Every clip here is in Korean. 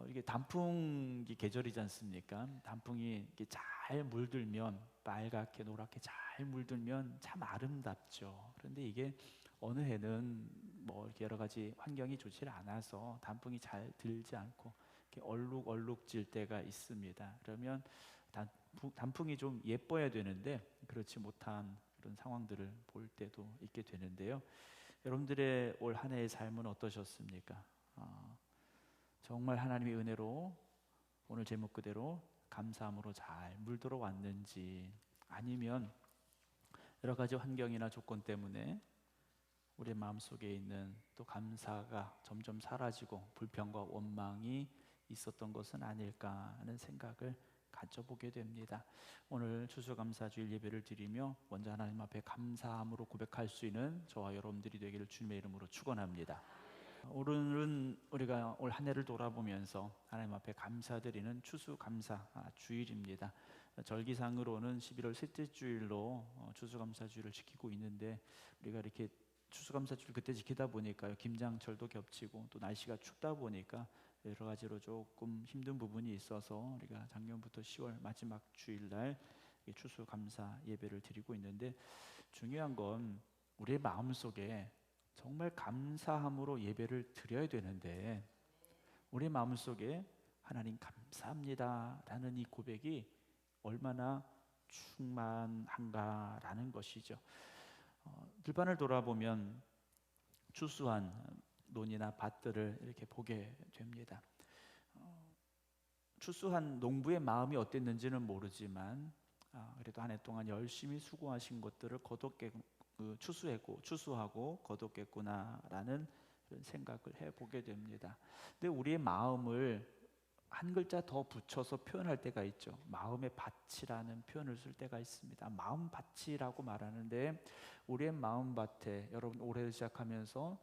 이게 단풍기 계절이지 않습니까? 단풍이 이렇게 잘 물들면, 빨갛게 노랗게 잘 물들면 참 아름답죠. 그런데 이게 어느 해는 뭐 이렇게 여러 가지 환경이 좋지 않아서 단풍이 잘 들지 않고 이렇게 얼룩얼룩질 때가 있습니다. 그러면 단풍이 좀 예뻐야 되는데 그렇지 못한 그런 상황들을 볼 때도 있게 되는데요. 여러분들의 올 한 해의 삶은 어떠셨습니까? 정말 하나님의 은혜로 오늘 제목 그대로 감사함으로 잘 물들어 왔는지, 아니면 여러 가지 환경이나 조건 때문에 우리의 마음속에 있는 또 감사가 점점 사라지고 불평과 원망이 있었던 것은 아닐까 하는 생각을 가져보게 됩니다. 오늘 추수감사주일 예배를 드리며 먼저 하나님 앞에 감사함으로 고백할 수 있는 저와 여러분들이 되기를 주님의 이름으로 축원합니다. 오늘은 우리가 올 한 해를 돌아보면서 하나님 앞에 감사드리는 추수감사 주일입니다. 절기상으로는 11월 셋째 주일로 추수감사주일을 지키고 있는데, 우리가 이렇게 추수감사주일 그때 지키다 보니까요, 김장철도 겹치고 또 날씨가 춥다 보니까 여러 가지로 조금 힘든 부분이 있어서 우리가 작년부터 10월 마지막 주일날 추수감사 예배를 드리고 있는데, 중요한 건 우리의 마음속에 정말 감사함으로 예배를 드려야 되는데, 우리 마음속에 하나님 감사합니다 라는 이 고백이 얼마나 충만한가라는 것이죠. 들판을 돌아보면 추수한 논이나 밭들을 이렇게 보게 됩니다. 추수한 농부의 마음이 어땠는지는 모르지만 그래도 한 해 동안 열심히 수고하신 것들을 추수하고 거뒀겠구나라는 그런 생각을 해보게 됩니다. 근데 우리의 마음을 한 글자 더 붙여서 표현할 때가 있죠. 마음의 밭이라는 표현을 쓸 때가 있습니다. 마음 밭이라고 말하는데, 우리의 마음 밭에 여러분 올해를 시작하면서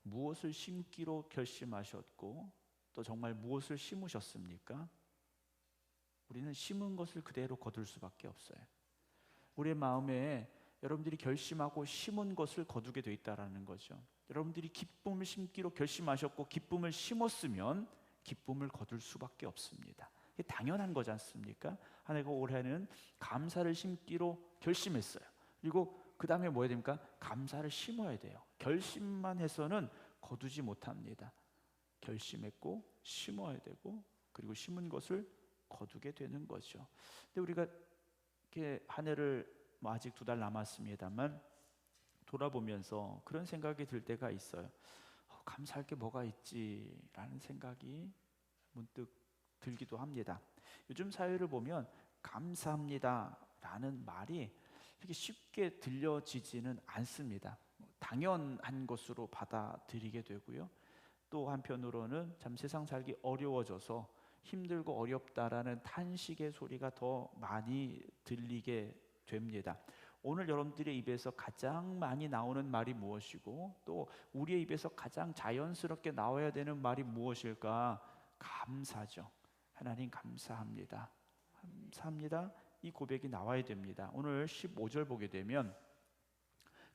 무엇을 심기로 결심하셨고 또 정말 무엇을 심으셨습니까? 우리는 심은 것을 그대로 거둘 수밖에 없어요. 우리의 마음에 여러분들이 결심하고 심은 것을 거두게 돼 있다라는 거죠. 여러분들이 기쁨을 심기로 결심하셨고 기쁨을 심었으면 기쁨을 거둘 수밖에 없습니다. 이게 당연한 거지 않습니까? 하나가 올해는 감사를 심기로 결심했어요. 그리고 그 다음에 뭐 해야 됩니까? 감사를 심어야 돼요. 결심만 해서는 거두지 못합니다. 결심했고 심어야 되고, 그리고 심은 것을 거두게 되는 거죠. 근데 우리가 이렇게 한 해를 아직 2달 남았습니다만 돌아보면서 그런 생각이 들 때가 있어요. 감사할 게 뭐가 있지라는 생각이 문득 들기도 합니다. 요즘 사회를 보면 감사합니다라는 말이 이렇게 쉽게 들려지지는 않습니다. 당연한 것으로 받아들이게 되고요. 또 한편으로는 참 세상 살기 어려워져서 힘들고 어렵다라는 탄식의 소리가 더 많이 들리게 됩니다. 오늘 여러분들의 입에서 가장 많이 나오는 말이 무엇이고, 또 우리의 입에서 가장 자연스럽게 나와야 되는 말이 무엇일까? 감사죠. 하나님 감사합니다. 감사합니다. 이 고백이 나와야 됩니다. 오늘 15절 보게 되면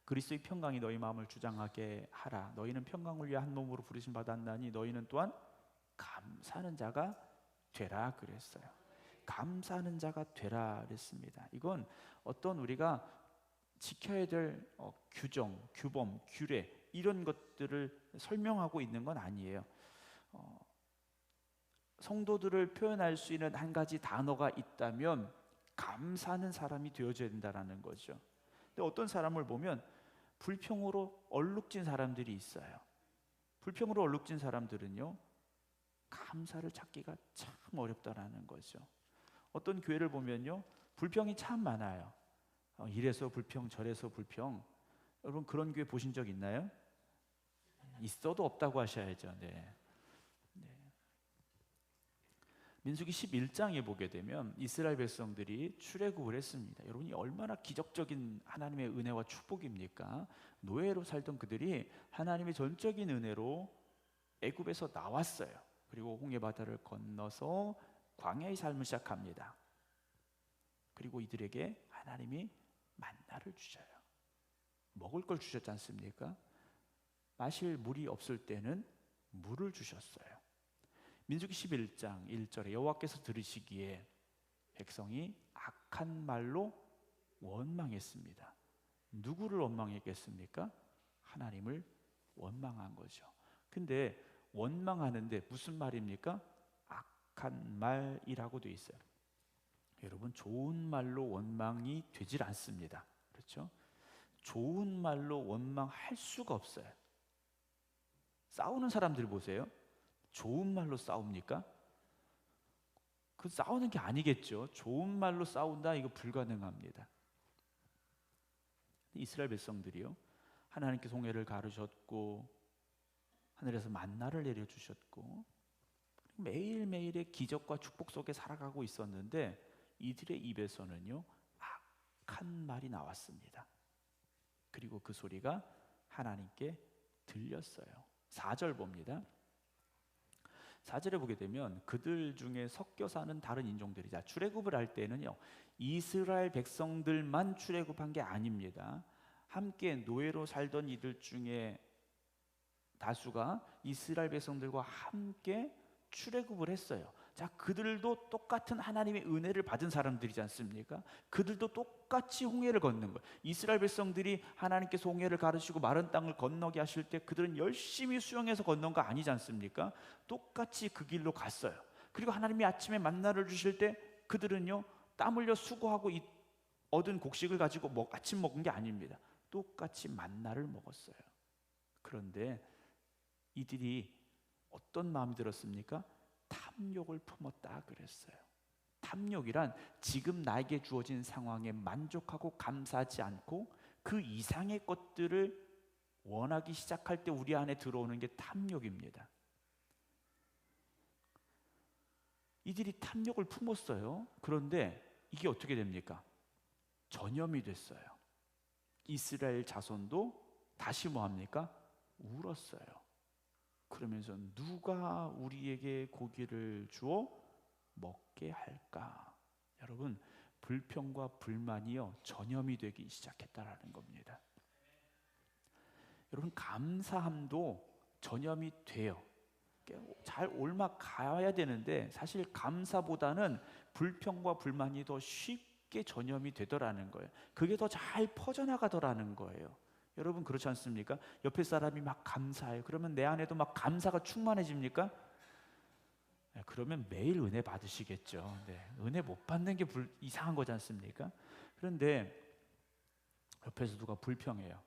그리스도의 평강이 너희 마음을 주장하게 하라. 너희는 평강을 위해 한 몸으로 부르심 받았나니 너희는 또한 감사하는 자가 되라 그랬어요. 감사하는 자가 되라 그랬습니다. 이건 어떤 우리가 지켜야 될 규정, 규범, 규례 이런 것들을 설명하고 있는 건 아니에요. 성도들을 표현할 수 있는 한 가지 단어가 있다면 감사하는 사람이 되어줘야 된다는 거죠. 근데 어떤 사람을 보면 불평으로 얼룩진 사람들이 있어요. 불평으로 얼룩진 사람들은요, 감사를 찾기가 참 어렵다라는 거죠. 어떤 교회를 보면요, 불평이 참 많아요. 이래서 불평 저래서 불평. 여러분 그런 교회 보신 적 있나요? 있어도 없다고 하셔야죠. 네. 민수기 11장에 보게 되면 이스라엘 백성들이 출애굽을 했습니다. 여러분이 얼마나 기적적인 하나님의 은혜와 축복입니까? 노예로 살던 그들이 하나님의 전적인 은혜로 애굽에서 나왔어요. 그리고 홍해 바다를 건너서 광야의 삶을 시작합니다. 그리고 이들에게 하나님이 만나를 주셔요. 먹을 걸 주셨지 않습니까? 마실 물이 없을 때는 물을 주셨어요. 민수기 11장 1절에 여호와께서 들으시기에 백성이 악한 말로 원망했습니다. 누구를 원망했겠습니까? 하나님을 원망한 거죠. 근데 원망하는데 무슨 말입니까? 악한 말이라고 돼 있어요. 여러분, 좋은 말로 원망이 되질 않습니다. 그렇죠? 좋은 말로 원망할 수가 없어요. 싸우는 사람들 보세요. 좋은 말로 싸웁니까? 그 싸우는 게 아니겠죠. 좋은 말로 싸운다, 이거 불가능합니다. 이스라엘 백성들이요, 하나님께서 홍해를 가르셨고 하늘에서 만나를 내려주셨고 매일매일의 기적과 축복 속에 살아가고 있었는데 이들의 입에서는요 악한 말이 나왔습니다. 그리고 그 소리가 하나님께 들렸어요. 4절 봅니다. 4절에 보게 되면 그들 중에 섞여 사는 다른 인종들이, 자, 출애굽을 할 때는요 이스라엘 백성들만 출애굽한 게 아닙니다. 함께 노예로 살던 이들 중에 다수가 이스라엘 백성들과 함께 출애굽을 했어요. 자, 그들도 똑같은 하나님의 은혜를 받은 사람들이지 않습니까? 그들도 똑같이 홍해를 건넌 거예요. 이스라엘 백성들이 하나님께서 홍해를 가르시고 마른 땅을 건너게 하실 때 그들은 열심히 수영해서 건넌 거 아니지 않습니까? 똑같이 그 길로 갔어요. 그리고 하나님이 아침에 만나를 주실 때 그들은요 땀 흘려 수고하고 얻은 곡식을 가지고 아침 먹은 게 아닙니다. 똑같이 만나를 먹었어요. 그런데 이들이 어떤 마음이 들었습니까? 탐욕을 품었다 그랬어요. 탐욕이란 지금 나에게 주어진 상황에 만족하고 감사하지 않고 그 이상의 것들을 원하기 시작할 때 우리 안에 들어오는 게 탐욕입니다. 이들이 탐욕을 품었어요. 그런데 이게 어떻게 됩니까? 전염이 됐어요. 이스라엘 자손도 다시 뭐합니까? 울었어요. 그러면서 누가 우리에게 고기를 주어 먹게 할까? 여러분, 불평과 불만이요 전염이 되기 시작했다라는 겁니다. 여러분, 감사함도 전염이 돼요. 잘 옮아 가야 되는데 사실 감사보다는 불평과 불만이 더 쉽게 전염이 되더라는 거예요. 그게 더 잘 퍼져나가더라는 거예요. 여러분, 그렇지 않습니까? 옆에 사람이 막 감사해요. 그러면 내 안에도 막 감사가 충만해집니까? 네, 그러면 매일 은혜 받으시겠죠. 네, 은혜 못 받는 게 이상한 거지 않습니까? 그런데 옆에서 누가 불평해요.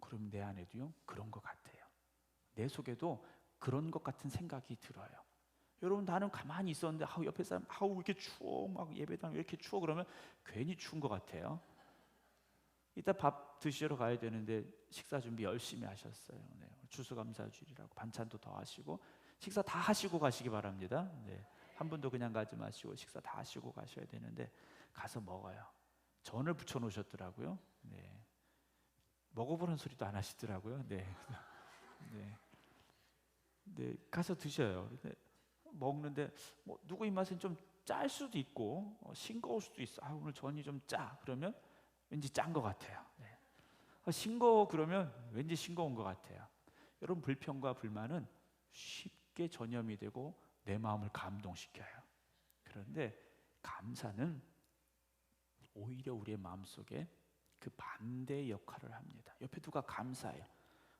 그럼 내 안에도요 그런 것 같아요. 내 속에도 그런 것 같은 생각이 들어요. 여러분, 나는 가만히 있었는데 옆에 사람 왜 이렇게 추워, 막 예배당 왜 이렇게 추워, 그러면 괜히 추운 것 같아요. 이따 밥 드시러 가야 되는데 식사 준비 열심히 하셨어요. 네, 추수감사주일이라고 반찬도 더 하시고 식사 다 하시고 가시기 바랍니다. 네, 한 분도 그냥 가지 마시고 식사 다 하시고 가셔야 되는데 가서 먹어요. 전을 부쳐 놓으셨더라고요. 네, 먹어보는 소리도 안 하시더라고요. 네, 네, 가서 드셔요. 먹는데 누구 입맛엔 좀 짤 수도 있고 싱거울 수도 있어. 오늘 전이 좀 짜. 그러면 왠지 짠 것 같아요. 네. 싱거워 그러면 왠지 싱거운 것 같아요. 여러분, 불평과 불만은 쉽게 전염이 되고 내 마음을 감동시켜요. 그런데 감사는 오히려 우리의 마음속에 그 반대의 역할을 합니다. 옆에 누가 감사해요.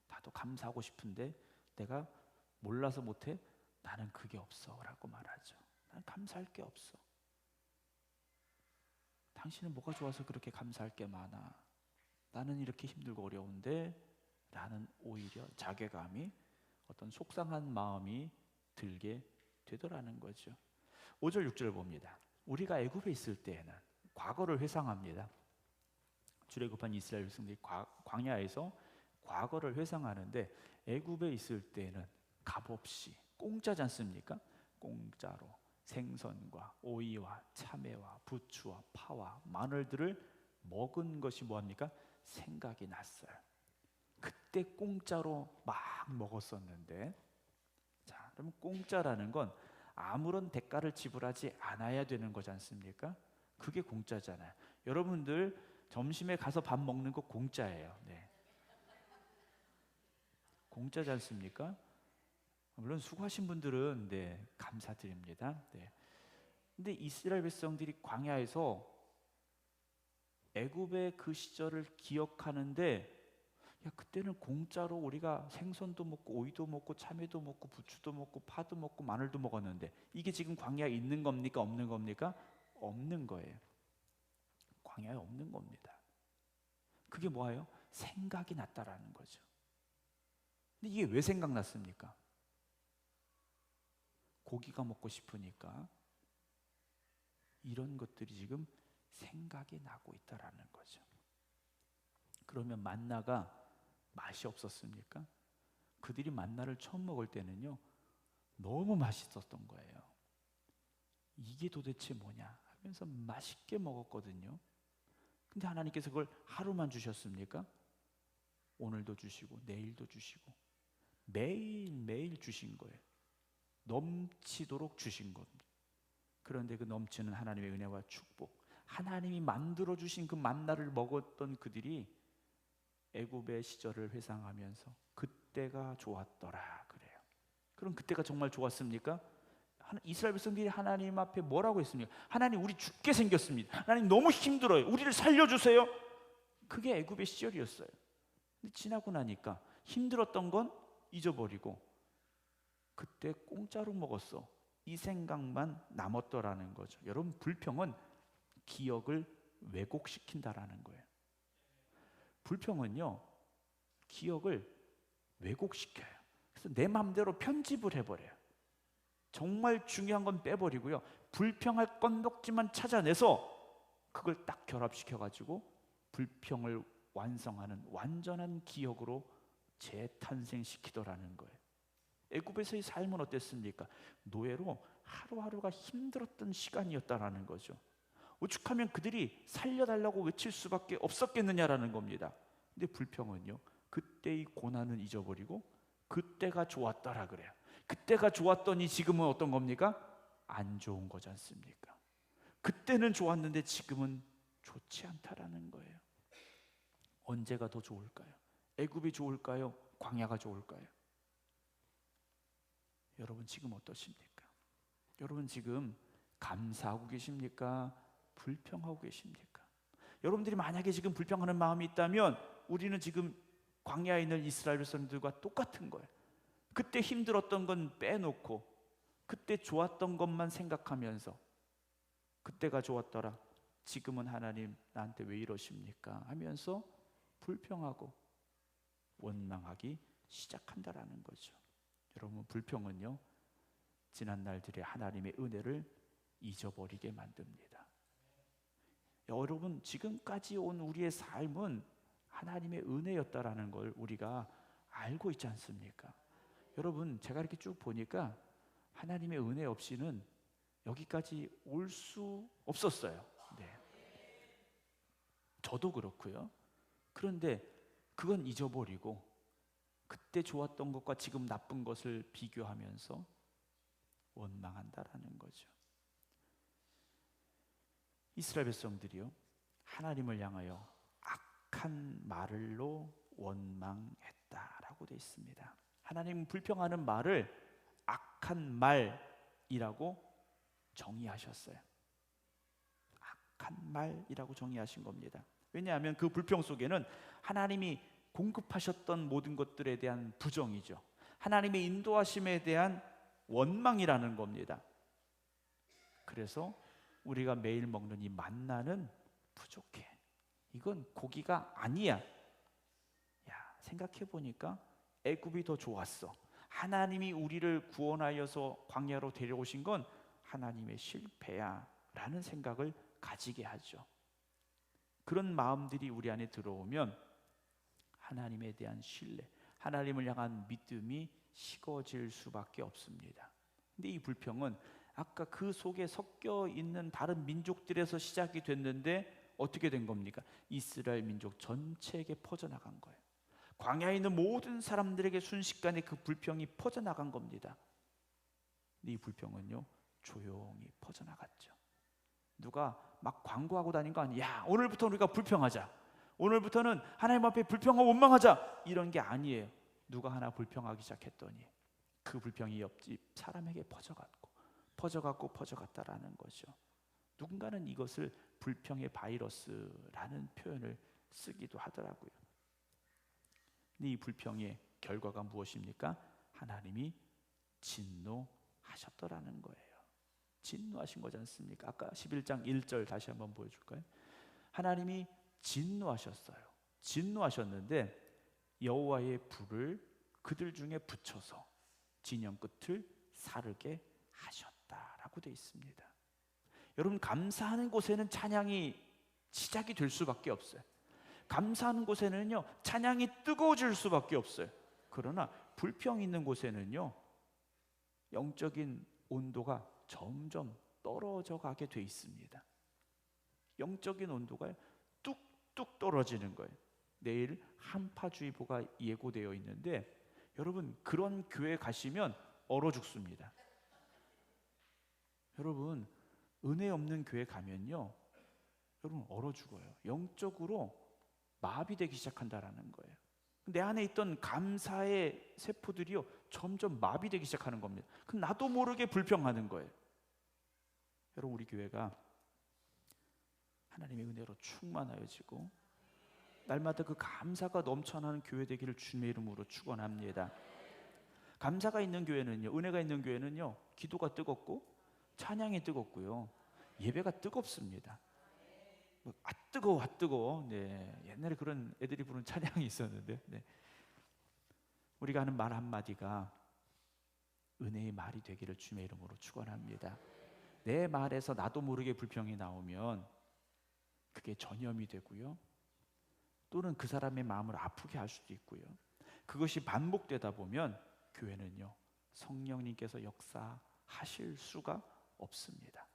나도 감사하고 싶은데 내가 몰라서 못해. 나는 그게 없어 라고 말하죠. 난 감사할 게 없어. 당신은 뭐가 좋아서 그렇게 감사할 게 많아. 나는 이렇게 힘들고 어려운데 라는 오히려 자괴감이, 어떤 속상한 마음이 들게 되더라는 거죠. 5절 6절을 봅니다. 우리가 애굽에 있을 때에는, 과거를 회상합니다. 출애굽한 이스라엘 백성들이 광야에서 과거를 회상하는데 애굽에 있을 때에는 값없이 공짜지 않습니까? 공짜로 생선과 오이와 참외와 부추와 파와 마늘들을 먹은 것이 뭐합니까? 생각이 났어요. 그때 공짜로 막 먹었었는데, 자, 그러면 공짜라는 건 아무런 대가를 지불하지 않아야 되는 거지 않습니까? 그게 공짜잖아요. 여러분들 점심에 가서 밥 먹는 거 공짜예요. 네. 공짜지 않습니까? 물론 수고하신 분들은 감사드립니다. 네. 근데 이스라엘 백성들이 광야에서 애굽의 그 시절을 기억하는데, 야, 그때는 공짜로 우리가 생선도 먹고 오이도 먹고 참외도 먹고 부추도 먹고 파도 먹고 마늘도 먹었는데, 이게 지금 광야에 있는 겁니까? 없는 겁니까? 없는 거예요. 광야에 없는 겁니다. 그게 뭐예요? 생각이 났다라는 거죠. 근데 이게 왜 생각났습니까? 고기가 먹고 싶으니까 이런 것들이 지금 생각이 나고 있다라는 거죠. 그러면 만나가 맛이 없었습니까? 그들이 만나를 처음 먹을 때는요, 너무 맛있었던 거예요. 이게 도대체 뭐냐 하면서 맛있게 먹었거든요. 근데 하나님께서 그걸 하루만 주셨습니까? 오늘도 주시고 내일도 주시고 매일매일 주신 거예요. 넘치도록 주신 겁니다. 그런데 그 넘치는 하나님의 은혜와 축복, 하나님이 만들어 주신 그 만나를 먹었던 그들이 애굽의 시절을 회상하면서 그때가 좋았더라 그래요. 그럼 그때가 정말 좋았습니까? 이스라엘 백성들이 하나님 앞에 뭐라고 했습니까? 하나님, 우리 죽게 생겼습니다. 하나님, 너무 힘들어요. 우리를 살려주세요. 그게 애굽의 시절이었어요. 근데 지나고 나니까 힘들었던 건 잊어버리고 그때 공짜로 먹었어, 이 생각만 남았더라는 거죠. 여러분, 불평은 기억을 왜곡시킨다라는 거예요. 불평은요, 기억을 왜곡시켜요. 그래서 내 마음대로 편집을 해버려요. 정말 중요한 건 빼버리고요, 불평할 건덕지만 찾아내서 그걸 딱 결합시켜가지고 불평을 완성하는 완전한 기억으로 재탄생시키더라는 거예요. 애굽에서의 삶은 어땠습니까? 노예로 하루하루가 힘들었던 시간이었다라는 거죠. 오죽하면 그들이 살려달라고 외칠 수밖에 없었겠느냐라는 겁니다. 근데 불평은요, 그때의 고난은 잊어버리고 그때가 좋았더라 그래요. 그때가 좋았더니 지금은 어떤 겁니까? 안 좋은 거지 않습니까? 그때는 좋았는데 지금은 좋지 않다라는 거예요. 언제가 더 좋을까요? 애굽이 좋을까요? 광야가 좋을까요? 여러분 지금 어떠십니까? 여러분 지금 감사하고 계십니까? 불평하고 계십니까? 여러분들이 만약에 지금 불평하는 마음이 있다면 우리는 지금 광야에 있는 이스라엘 백성들과 똑같은 거예요. 그때 힘들었던 건 빼놓고 그때 좋았던 것만 생각하면서 그때가 좋았더라, 지금은 하나님 나한테 왜 이러십니까? 하면서 불평하고 원망하기 시작한다라는 거죠. 여러분, 불평은요, 지난 날들의 하나님의 은혜를 잊어버리게 만듭니다. 여러분, 지금까지 온 우리의 삶은 하나님의 은혜였다라는 걸 우리가 알고 있지 않습니까? 여러분, 제가 이렇게 쭉 보니까 하나님의 은혜 없이는 여기까지 올 수 없었어요. 네. 저도 그렇고요. 그런데 그건 잊어버리고 그때 좋았던 것과 지금 나쁜 것을 비교하면서 원망한다라는 거죠. 이스라엘 백성들이요, 하나님을 향하여 악한 말로 원망했다라고 되어 있습니다. 하나님은 불평하는 말을 악한 말이라고 정의하셨어요. 악한 말이라고 정의하신 겁니다. 왜냐하면 그 불평 속에는 하나님이 공급하셨던 모든 것들에 대한 부정이죠. 하나님의 인도하심에 대한 원망이라는 겁니다. 그래서 우리가 매일 먹는 이 만나는 부족해. 이건 고기가 아니야. 야, 생각해 보니까 애굽이 더 좋았어. 하나님이 우리를 구원하여서 광야로 데려오신 건 하나님의 실패야 라는 생각을 가지게 하죠. 그런 마음들이 우리 안에 들어오면 하나님에 대한 신뢰, 하나님을 향한 믿음이 식어질 수밖에 없습니다. 근데 이 불평은 아까 그 속에 섞여 있는 다른 민족들에서 시작이 됐는데 어떻게 된 겁니까? 이스라엘 민족 전체에게 퍼져나간 거예요. 광야에 있는 모든 사람들에게 순식간에 그 불평이 퍼져나간 겁니다. 근데 이 불평은요, 조용히 퍼져나갔죠. 누가 막 광고하고 다닌 거 아니에요. 야, 오늘부터 우리가 불평하자, 오늘부터는 하나님 앞에 불평하고 원망하자, 이런 게 아니에요. 누가 하나 불평하기 시작했더니 그 불평이 옆집 사람에게 퍼져갔고 퍼져갔다라는 거죠. 누군가는 이것을 불평의 바이러스라는 표현을 쓰기도 하더라고요. 근데 이 불평의 결과가 무엇입니까? 하나님이 진노하셨더라는 거예요. 진노하신 거지 않습니까? 아까 11장 1절 다시 한번 보여줄까요? 하나님이 진노하셨어요. 진노하셨는데 여호와의 불을 그들 중에 붙여서 진영 끝을 사르게 하셨다라고 되어 있습니다. 여러분, 감사하는 곳에는 찬양이 시작이 될 수밖에 없어요. 감사하는 곳에는요, 찬양이 뜨거워질 수밖에 없어요. 그러나 불평 있는 곳에는요, 영적인 온도가 점점 떨어져 가게 돼 있습니다. 영적인 온도가 뚝뚝 떨어지는 거예요. 내일 한파주의보가 예고되어 있는데 여러분, 그런 교회 가시면 얼어 죽습니다. 여러분, 은혜 없는 교회 가면요, 여러분 얼어 죽어요. 영적으로 마비되기 시작한다라는 거예요. 내 안에 있던 감사의 세포들이요 점점 마비되기 시작하는 겁니다. 그럼 나도 모르게 불평하는 거예요. 여러분, 우리 교회가 하나님의 은혜로 충만하여지고 날마다 그 감사가 넘쳐나는 교회 되기를 주님의 이름으로 축원합니다. 감사가 있는 교회는요, 은혜가 있는 교회는요, 기도가 뜨겁고 찬양이 뜨겁고요, 예배가 뜨겁습니다. 아 뜨거워, 아 뜨거워. 네, 옛날에 그런 애들이 부른 찬양이 있었는데, 네. 우리가 하는 말 한마디가 은혜의 말이 되기를 주님의 이름으로 축원합니다. 내 말에서 나도 모르게 불평이 나오면 그게 전염이 되고요, 또는 그 사람의 마음을 아프게 할 수도 있고요. 그것이 반복되다 보면 교회는요, 성령님께서 역사하실 수가 없습니다.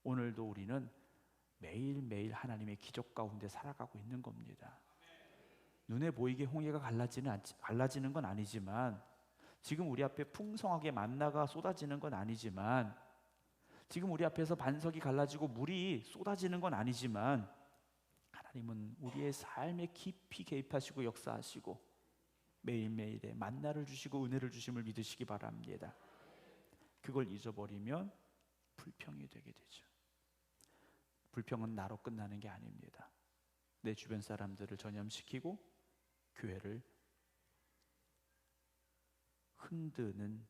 오늘도 우리는 매일매일 하나님의 기적 가운데 살아가고 있는 겁니다. 눈에 보이게 홍해가 갈라지는 건 아니지만, 지금 우리 앞에 풍성하게 만나가 쏟아지는 건 아니지만, 지금 우리 앞에서 반석이 갈라지고 물이 쏟아지는 건 아니지만, 하나님은 우리의 삶에 깊이 개입하시고 역사하시고 매일매일의 만나를 주시고 은혜를 주심을 믿으시기 바랍니다. 그걸 잊어버리면 불평이 되게 되죠. 불평은 나로 끝나는 게 아닙니다. 내 주변 사람들을 전염시키고 교회를 흔드는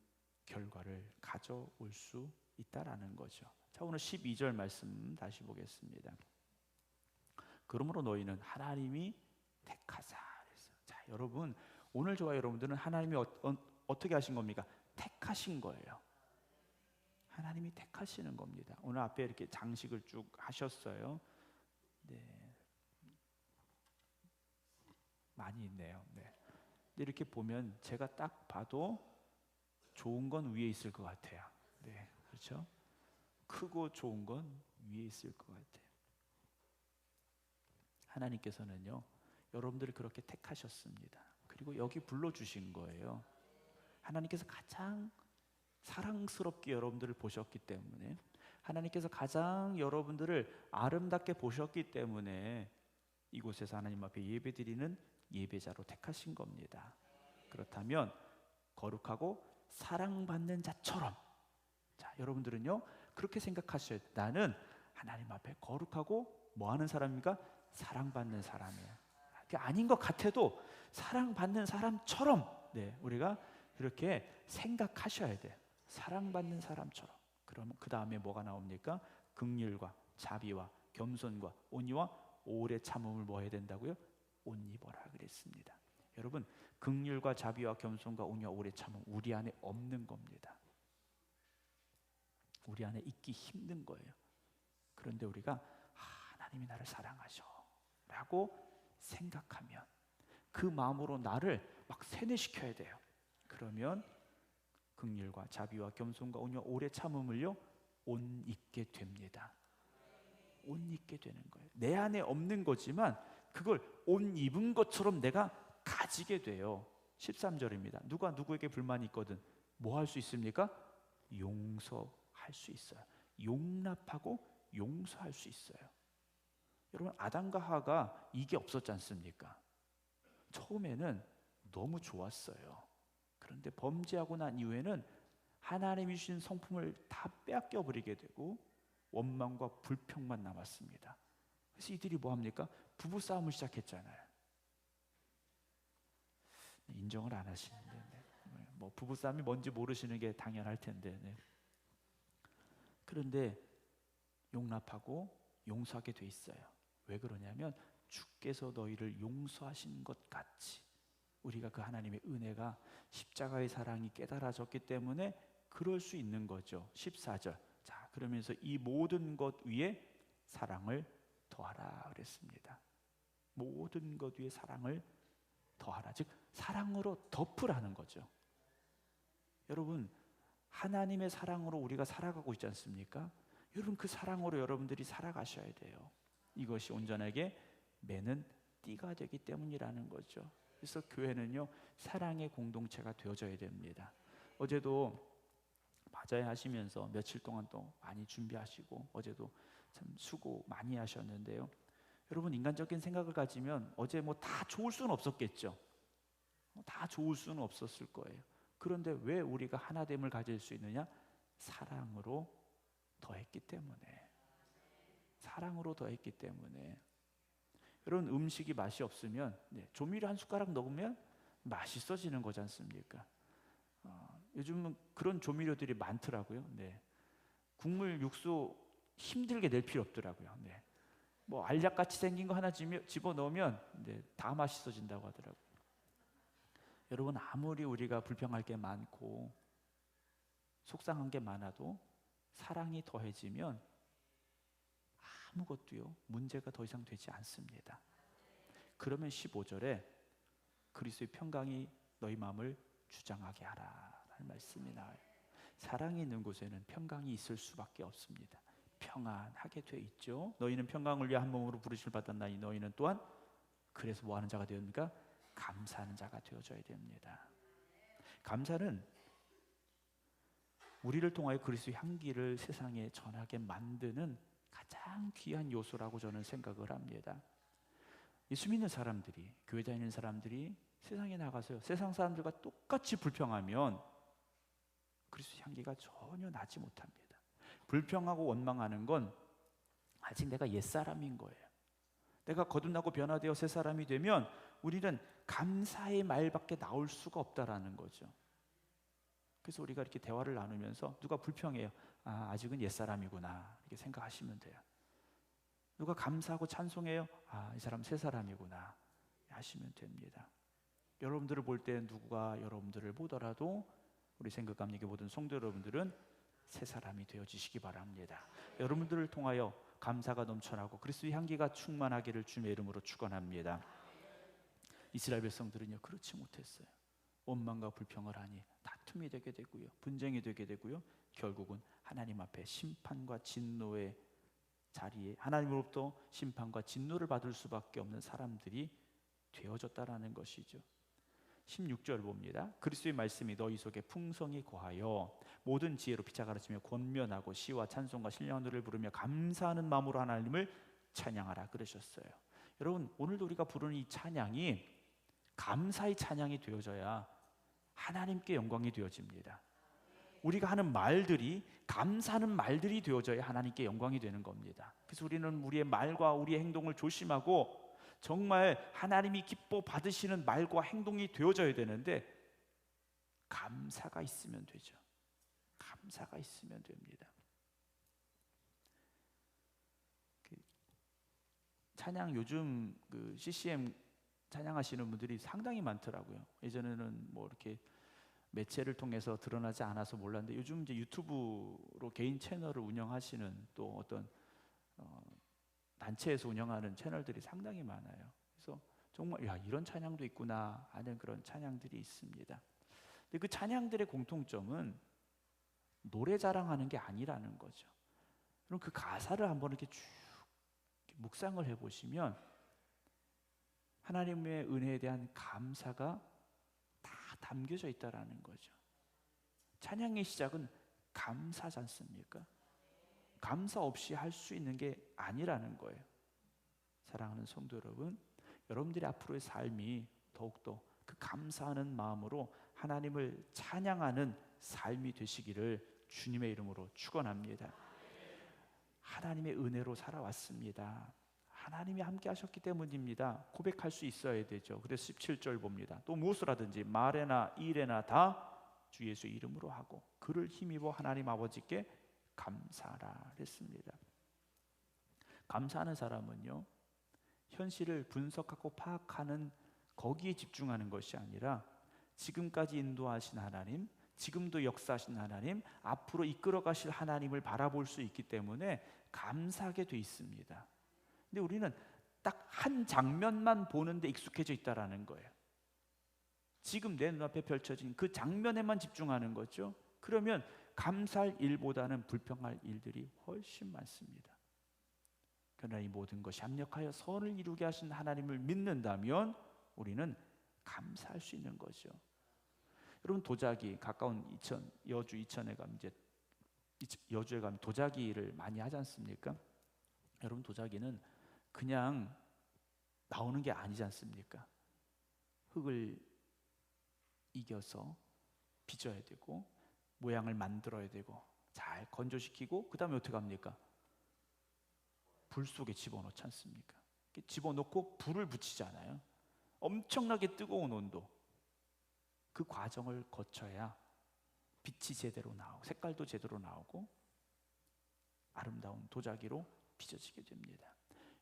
결과를 가져올 수 있다라는 거죠. 자, 오늘 12절 말씀 다시 보겠습니다. 그러므로 너희는 하나님이 택하사. 자, 여러분, 오늘 저와 여러분들은 하나님이 어떻게 하신 겁니까? 택하신 거예요. 하나님이 택하시는 겁니다. 오늘 앞에 이렇게 장식을 쭉 하셨어요. 네, 많이 있네요. 네. 이렇게 보면 제가 딱 봐도 좋은 건 위에 있을 것 같아요. 네, 그렇죠? 크고 좋은 건 위에 있을 것 같아요. 하나님께서는요, 여러분들을 그렇게 택하셨습니다. 그리고 여기 불러주신 거예요. 하나님께서 가장 사랑스럽게 여러분들을 보셨기 때문에, 하나님께서 가장 여러분들을 아름답게 보셨기 때문에 이곳에서 하나님 앞에 예배드리는 예배자로 택하신 겁니다. 그렇다면 거룩하고 사랑받는 자처럼, 자, 여러분들은요 그렇게 생각하셔야 돼요. 나는 하나님 앞에 거룩하고 뭐하는 사람입니까? 사랑받는 사람이에요. 그게 아닌 것 같아도 사랑받는 사람처럼, 네, 우리가 그렇게 생각하셔야 돼요. 사랑받는 사람처럼. 그러면 그 다음에 뭐가 나옵니까? 긍휼과 자비와 겸손과 온유와 오래 참음을 뭐 해야 된다고요? 옷 입어라 그랬습니다. 여러분, 긍휼과 자비와 겸손과 온유와 오래 참음, 우리 안에 없는 겁니다. 우리 안에 있기 힘든 거예요. 그런데 우리가 하나님이 나를 사랑하셔 라고 생각하면 그 마음으로 나를 막 세뇌시켜야 돼요. 그러면 긍휼과 자비와 겸손과 온유와 오래 참음을요 옷 입게 됩니다. 옷 입게 되는 거예요. 내 안에 없는 거지만 그걸 옷 입은 것처럼 내가 가지게 돼요. 13절입니다. 누가 누구에게 불만이 있거든 뭐 할 수 있습니까? 용서할 수 있어요. 용납하고 용서할 수 있어요. 여러분, 아담과 하와가 이게 없었지 않습니까? 처음에는 너무 좋았어요. 그런데 범죄하고 난 이후에는 하나님이 주신 성품을 다 빼앗겨 버리게 되고 원망과 불평만 남았습니다. 그래서 이들이 뭐 합니까? 부부 싸움을 시작했잖아요. 인정을 안 하시는데, 뭐 부부 싸움이 뭔지 모르시는 게 당연할 텐데, 그런데 용납하고 용서하게 돼 있어요. 왜 그러냐면 주께서 너희를 용서하신 것 같이 우리가 그 하나님의 은혜가 십자가의 사랑이 깨달아졌기 때문에 그럴 수 있는 거죠. 14절. 자, 그러면서 이 모든 것 위에 사랑을 더하라 그랬습니다. 모든 것 위에 사랑을 더하라. 즉 사랑으로 덮으라는 거죠. 여러분, 하나님의 사랑으로 우리가 살아가고 있지 않습니까? 여러분, 그 사랑으로 여러분들이 살아가셔야 돼요. 이것이 온전하게 매는 띠가 되기 때문이라는 거죠. 그래서 교회는요, 사랑의 공동체가 되어져야 됩니다. 어제도 맞아야 하시면서 며칠 동안 또 많이 준비하시고 어제도 참 수고 많이 하셨는데요. 여러분, 인간적인 생각을 가지면 어제 뭐 다 좋을 수는 없었겠죠. 다 좋을 수는 없었을 거예요. 그런데 왜 우리가 하나됨을 가질 수 있느냐? 사랑으로 더했기 때문에. 사랑으로 더했기 때문에. 여러분, 음식이 맛이 없으면 조미료 한 숟가락 넣으면 맛있어지는 거지 않습니까? 요즘은 그런 조미료들이 많더라고요. 국물, 육수 힘들게 낼 필요 없더라고요. 뭐 알약같이 생긴 거 하나 집어넣으면 다 맛있어진다고 하더라고요. 여러분, 아무리 우리가 불평할 게 많고 속상한 게 많아도 사랑이 더해지면 아무것도요 문제가 더 이상 되지 않습니다. 그러면 15절에 그리스도의 평강이 너희 마음을 주장하게 하라 라는 말씀이 나와요. 사랑이 있는 곳에는 평강이 있을 수밖에 없습니다. 평안하게 돼 있죠. 너희는 평강을 위해 한 몸으로 부르심을 받았나니 너희는 또한 그래서 뭐 하는 자가 되었는가? 감사하는 자가 되어져야 됩니다. 감사는 우리를 통하여 그리스도의 향기를 세상에 전하게 만드는 가장 귀한 요소라고 저는 생각을 합니다. 예수 믿는 사람들이, 교회 다니는 사람들이 세상에 나가서요, 세상 사람들과 똑같이 불평하면 그리스도의 향기가 전혀 나지 못합니다. 불평하고 원망하는 건 아직 내가 옛사람인 거예요. 내가 거듭나고 변화되어 새 사람이 되면 우리는 감사의 말밖에 나올 수가 없다라는 거죠. 그래서 우리가 이렇게 대화를 나누면서 누가 불평해요. 아직은 옛사람이구나 이렇게 생각하시면 돼요. 누가 감사하고 찬송해요. 이 사람 새 사람이구나 하시면 됩니다. 여러분들을 볼 때 누가 여러분들을 보더라도 우리 생각감리교 모든 성도 여러분들은 새 사람이 되어지시기 바랍니다. 여러분들을 통하여 감사가 넘쳐나고 그리스도의 향기가 충만하기를 주님의 이름으로 축원합니다. 이스라엘 백성들은요 그렇지 못했어요. 원망과 불평을 하니 다툼이 되게 되고요, 분쟁이 되게 되고요, 결국은 하나님 앞에 심판과 진노의 자리에 하나님으로부터 심판과 진노를 받을 수밖에 없는 사람들이 되어졌다라는 것이죠. 16절 봅니다. 그리스도의 말씀이 너희 속에 풍성히 거하여 모든 지혜로 피차 가르치며 권면하고 시와 찬송과 신령한 노래를 부르며 감사하는 마음으로 하나님을 찬양하라 그러셨어요. 여러분, 오늘도 우리가 부르는 이 찬양이 감사의 찬양이 되어져야 하나님께 영광이 되어집니다. 우리가 하는 말들이 감사하는 말들이 되어져야 하나님께 영광이 되는 겁니다. 그래서 우리는 우리의 말과 우리의 행동을 조심하고 정말 하나님이 기뻐 받으시는 말과 행동이 되어져야 되는데 감사가 있으면 되죠. 감사가 있으면 됩니다. 찬양 요즘 CCM 찬양하시는 분들이 상당히 많더라고요. 예전에는 뭐 이렇게 매체를 통해서 드러나지 않아서 몰랐는데 요즘 이제 유튜브로 개인 채널을 운영하시는 또 어떤 단체에서 운영하는 채널들이 상당히 많아요. 그래서 정말 이런 찬양도 있구나 하는 그런 찬양들이 있습니다. 근데 그 찬양들의 공통점은 노래 자랑하는 게 아니라는 거죠. 그럼 그 가사를 한번 이렇게 쭉 묵상을 해보시면 하나님의 은혜에 대한 감사가 다 담겨져 있다라는 거죠. 찬양의 시작은 감사지 않습니까? 감사 없이 할 수 있는 게 아니라는 거예요. 사랑하는 성도 여러분, 여러분들의 앞으로의 삶이 더욱더 그 감사하는 마음으로 하나님을 찬양하는 삶이 되시기를 주님의 이름으로 축원합니다. 하나님의 은혜로 살아왔습니다. 하나님이 함께 하셨기 때문입니다. 고백할 수 있어야 되죠. 그래서 17절 봅니다. 또 무엇을 하든지 말에나 일에나 다 주 예수의 이름으로 하고 그를 힘입어 하나님 아버지께 감사하라 했습니다. 감사하는 사람은요, 현실을 분석하고 파악하는 거기에 집중하는 것이 아니라 지금까지 인도하신 하나님, 지금도 역사하신 하나님, 앞으로 이끌어 가실 하나님을 바라볼 수 있기 때문에 감사하게 돼 있습니다. 근데 우리는 딱 한 장면만 보는데 익숙해져 있다라는 거예요. 지금 내 눈앞에 펼쳐진 그 장면에만 집중하는 거죠. 그러면 감사할 일보다는 불평할 일들이 훨씬 많습니다. 그러나 이 모든 것이 합력하여 선을 이루게 하신 하나님을 믿는다면 우리는 감사할 수 있는 거죠. 여러분, 도자기, 가까운 여주 이천에 가면 이제 여주에 가면 도자기를 많이 하지 않습니까? 여러분, 도자기는 그냥 나오는 게 아니지 않습니까? 흙을 이겨서 빚어야 되고 모양을 만들어야 되고 잘 건조시키고 그 다음에 어떻게 합니까? 불 속에 집어넣지 않습니까? 집어넣고 불을 붙이잖아요. 엄청나게 뜨거운 온도, 그 과정을 거쳐야 빛이 제대로 나오고 색깔도 제대로 나오고 아름다운 도자기로 빚어지게 됩니다.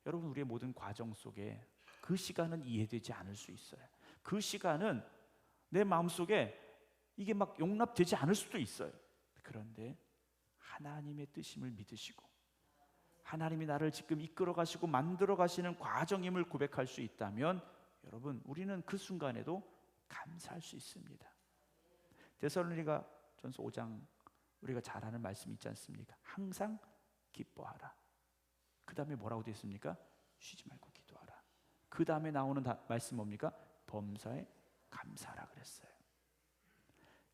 여러분, 우리의 모든 과정 속에 그 시간은 이해되지 않을 수 있어요. 그 시간은 내 마음속에 이게 막 용납되지 않을 수도 있어요. 그런데 하나님의 뜻임을 믿으시고 하나님이 나를 지금 이끌어 가시고 만들어 가시는 과정임을 고백할 수 있다면 여러분, 우리는 그 순간에도 감사할 수 있습니다. 데살로니가전서 5장 우리가 잘 아는 말씀 있지 않습니까? 항상 기뻐하라. 그 다음에 뭐라고 되어 있습니까? 쉬지 말고 기도하라. 그 다음에 나오는 말씀 뭡니까? 범사에 감사하라 그랬어요.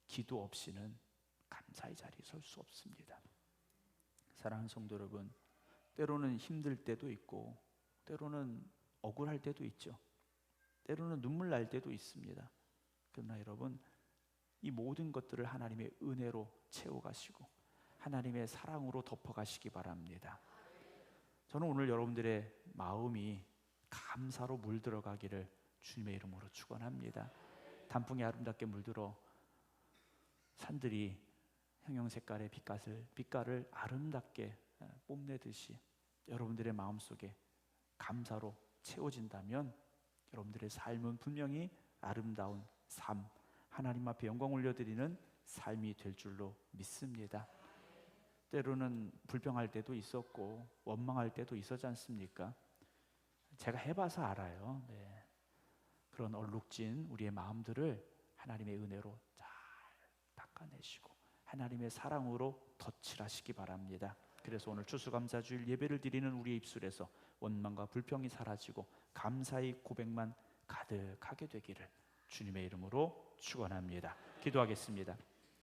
기도 없이는 감사의 자리에 설 수 없습니다. 사랑하는 성도 여러분, 때로는 힘들 때도 있고 때로는 억울할 때도 있죠. 때로는 눈물 날 때도 있습니다. 그러나 여러분, 이 모든 것들을 하나님의 은혜로 채워가시고 하나님의 사랑으로 덮어가시기 바랍니다. 저는 오늘 여러분들의 마음이 감사로 물들어가기를 주님의 이름으로 축원합니다. 단풍이 아름답게 물들어 산들이 형형색깔의 빛깔을 아름답게 뽐내듯이 여러분들의 마음속에 감사로 채워진다면 여러분들의 삶은 분명히 아름다운 삶, 하나님 앞에 영광 올려드리는 삶이 될 줄로 믿습니다. 때로는 불평할 때도 있었고 원망할 때도 있었지 않습니까? 제가 해봐서 알아요. 네. 그런 얼룩진 우리의 마음들을 하나님의 은혜로 잘 닦아내시고 하나님의 사랑으로 덧칠하시기 바랍니다. 그래서 오늘 추수감사주일 예배를 드리는 우리의 입술에서 원망과 불평이 사라지고 감사의 고백만 가득하게 되기를 주님의 이름으로 축원합니다. 기도하겠습니다.